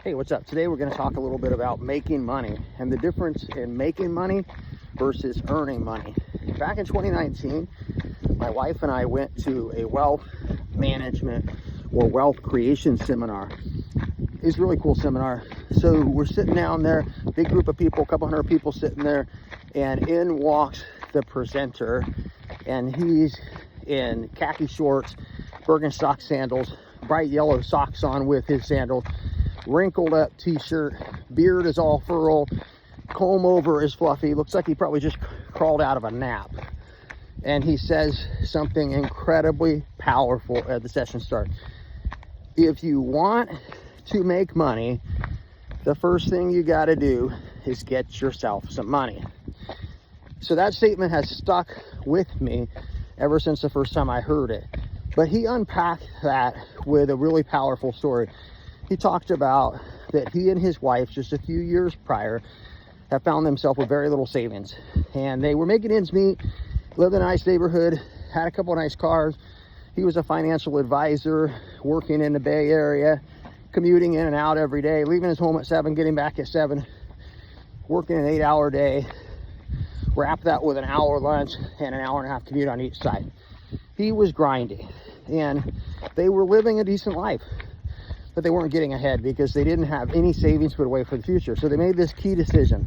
Hey, what's up? Today we're going to talk a little bit about making money and the difference in making money versus earning money. Back in 2019, my wife and I went to a wealth management or wealth creation seminar. It was a really cool seminar. So we're sitting down there, big group of people, a couple hundred people sitting there, and in walks the presenter, and he's in khaki shorts, Birkenstock sandals, bright yellow socks on with his sandals, wrinkled up t-shirt, beard is all furrowed, comb over is fluffy, looks like he probably just crawled out of a nap. And he says something incredibly powerful at the session start. If you want to make money, the first thing you got to do is get yourself some money. So that statement has stuck with me ever since the first time I heard it. But he unpacked that with a really powerful story. He talked about that he and his wife, just a few years prior, have found themselves with very little savings. And they were making ends meet, lived in a nice neighborhood, had a couple of nice cars. He was a financial advisor working in the Bay Area, commuting in and out every day, leaving his home at 7, getting back at 7, working an 8-hour day, wrap that with an hour lunch and an hour and a half commute on each side. He was grinding, and they were living a decent life, but they weren't getting ahead because they didn't have any savings put away for the future. So they made this key decision.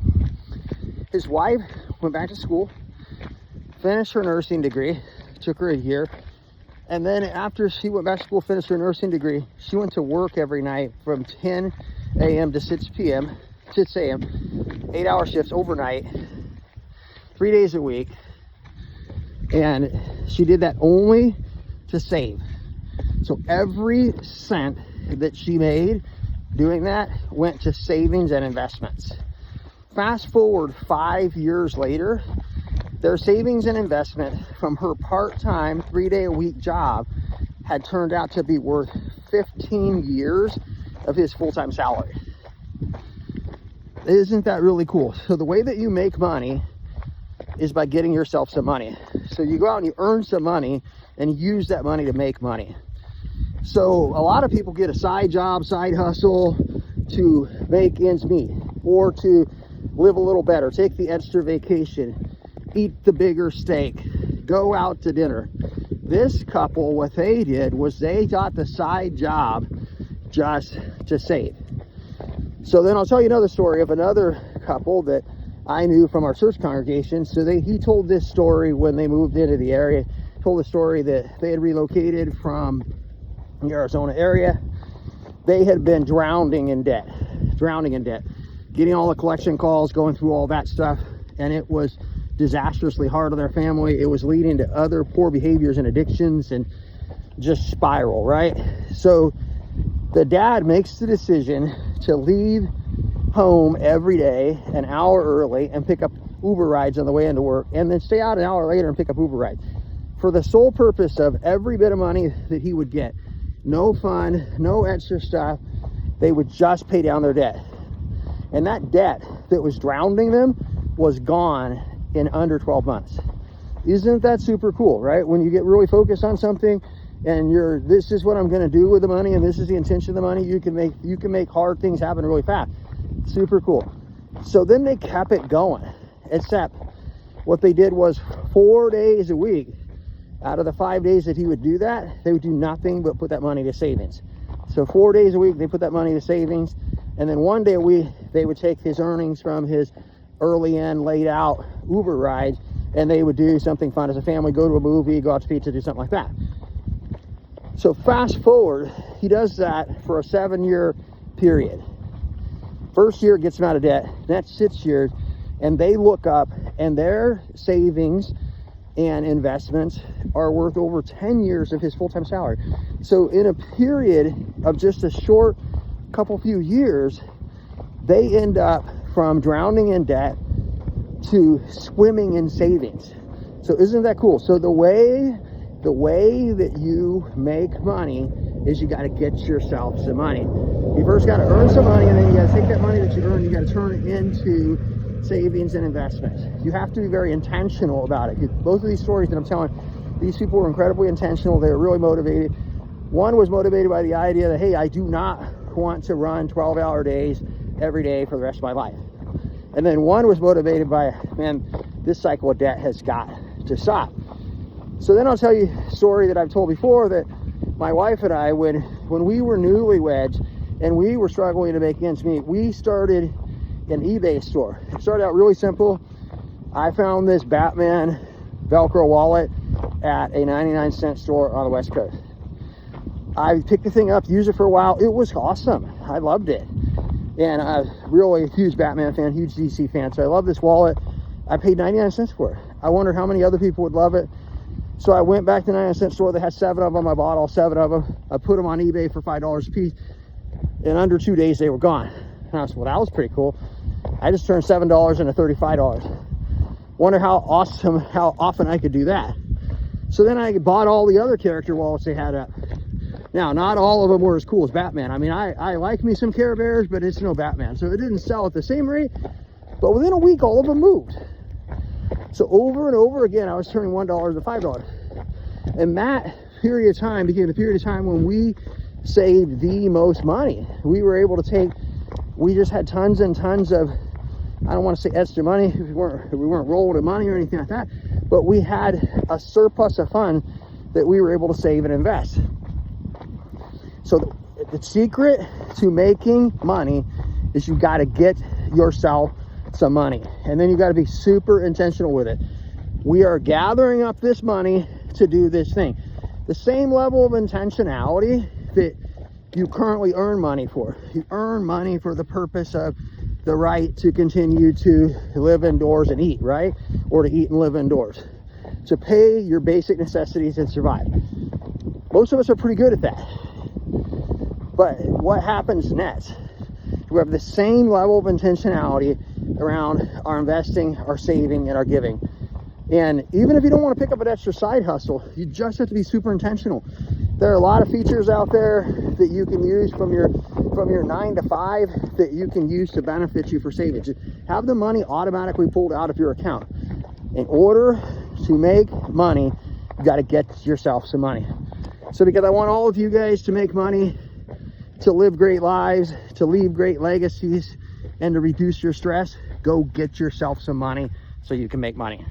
His wife went back to school, finished her nursing degree, took her a year, and then after she went back to school, finished her nursing degree, she went to work every night from 10 a.m. to 6 a.m., 8-hour shifts overnight, 3 days a week. And she did that only to save. So every cent that she made doing that went to savings and investments. Fast forward 5 years later, their savings and investment from her part-time 3-day-a-week job had turned out to be worth 15 years of his full-time salary. Isn't that really cool? So the way that you make money is by getting yourself some money. So you go out and you earn some money and use that money to make money. So a lot of people get a side job, side hustle to make ends meet, or to live a little better, take the extra vacation, eat the bigger steak, go out to dinner. This couple, what they did was they got the side job just to save. So then I'll tell you another story of another couple that I knew from our church congregation. So he told this story when they moved into the area, told the story that they had relocated from the Arizona area. They had been drowning in debt, getting all the collection calls, going through all that stuff. And it was disastrously hard on their family. It was leading to other poor behaviors and addictions and just spiral, right? So the dad makes the decision to leave home every day an hour early and pick up Uber rides on the way into work, and then stay out an hour later and pick up Uber rides for the sole purpose of every bit of money that he would get. No fun, no extra stuff. They would just pay down their debt. And that debt that was drowning them was gone in under 12 months. Isn't that super cool, right? When you get really focused on something and this is what I'm going to do with the money and this is the intention of the money, you can make hard things happen really fast. Super cool. So then they kept it going, except what they did was 4 days a week out of the 5 days that he would do that, they would do nothing but put that money to savings. So 4 days a week they put that money to savings, and then 1 day a week they would take his earnings from his early in, laid out Uber rides, and they would do something fun as a family, go to a movie, go out to pizza, do something like that. So fast forward, he does that for a 7-year period. First year gets him out of debt, next 6 years, and they look up and their savings and investments are worth over 10 years of his full-time salary. So in a period of just a short few years, they end up from drowning in debt to swimming in savings. So isn't that cool? So the way that you make money is you got to get yourself some money. You first got to earn some money, and then you got to take that money that you earn, you got to turn it into savings and investments. You have to be very intentional about it. Both of these stories that I'm telling, these people were incredibly intentional. They were really motivated. One was motivated by the idea that, hey, I do not want to run 12-hour days every day for the rest of my life. And then one was motivated by, man, this cycle of debt has got to stop. So then I'll tell you a story that I've told before, that my wife and I, when we were newlyweds and we were struggling to make ends meet, we started an eBay store. It started out really simple. I found this Batman Velcro wallet at a 99-cent store on the West Coast. I picked the thing up, used it for a while. It was awesome. I loved it. And I'm really a huge Batman fan, huge DC fan. So I love this wallet. I paid 99 cents for it. I wondered how many other people would love it. So I went back to the 99-cent store. They had 7 of them. I bought all 7 of them. I put them on eBay for $5 a piece. In under 2 days, they were gone. And I was, well, that was pretty cool. I just turned $7 into $35. Wonder how often I could do that. So then I bought all the other character wallets they had up. Now, not all of them were as cool as Batman. I mean, I like me some Care Bears, but it's no Batman. So it didn't sell at the same rate. But within a week, all of them moved. So over and over again, I was turning $1 to $5. And that period of time became the period of time when we saved the most money. We were able to we just had tons and tons of, I don't want to say extra money, we weren't rolling in money or anything like that, but we had a surplus of funds that we were able to save and invest. So the secret to making money is you got to get yourself some money, and then you got to be super intentional with it. We are gathering up this money to do this thing. The same level of intentionality that you currently earn money for. You earn money for the purpose of the right to continue to live indoors and eat, right? Or to eat and live indoors. To pay your basic necessities and survive. Most of us are pretty good at that. But what happens next? We have the same level of intentionality around our investing, our saving, and our giving. And even if you don't want to pick up an extra side hustle, you just have to be super intentional. There are a lot of features out there that you can use from your 9 to 5 that you can use to benefit you for savings. Have the money automatically pulled out of your account. In order to make money, you got to get yourself some money. So because I want all of you guys to make money, to live great lives, to leave great legacies, and to reduce your stress, go get yourself some money so you can make money.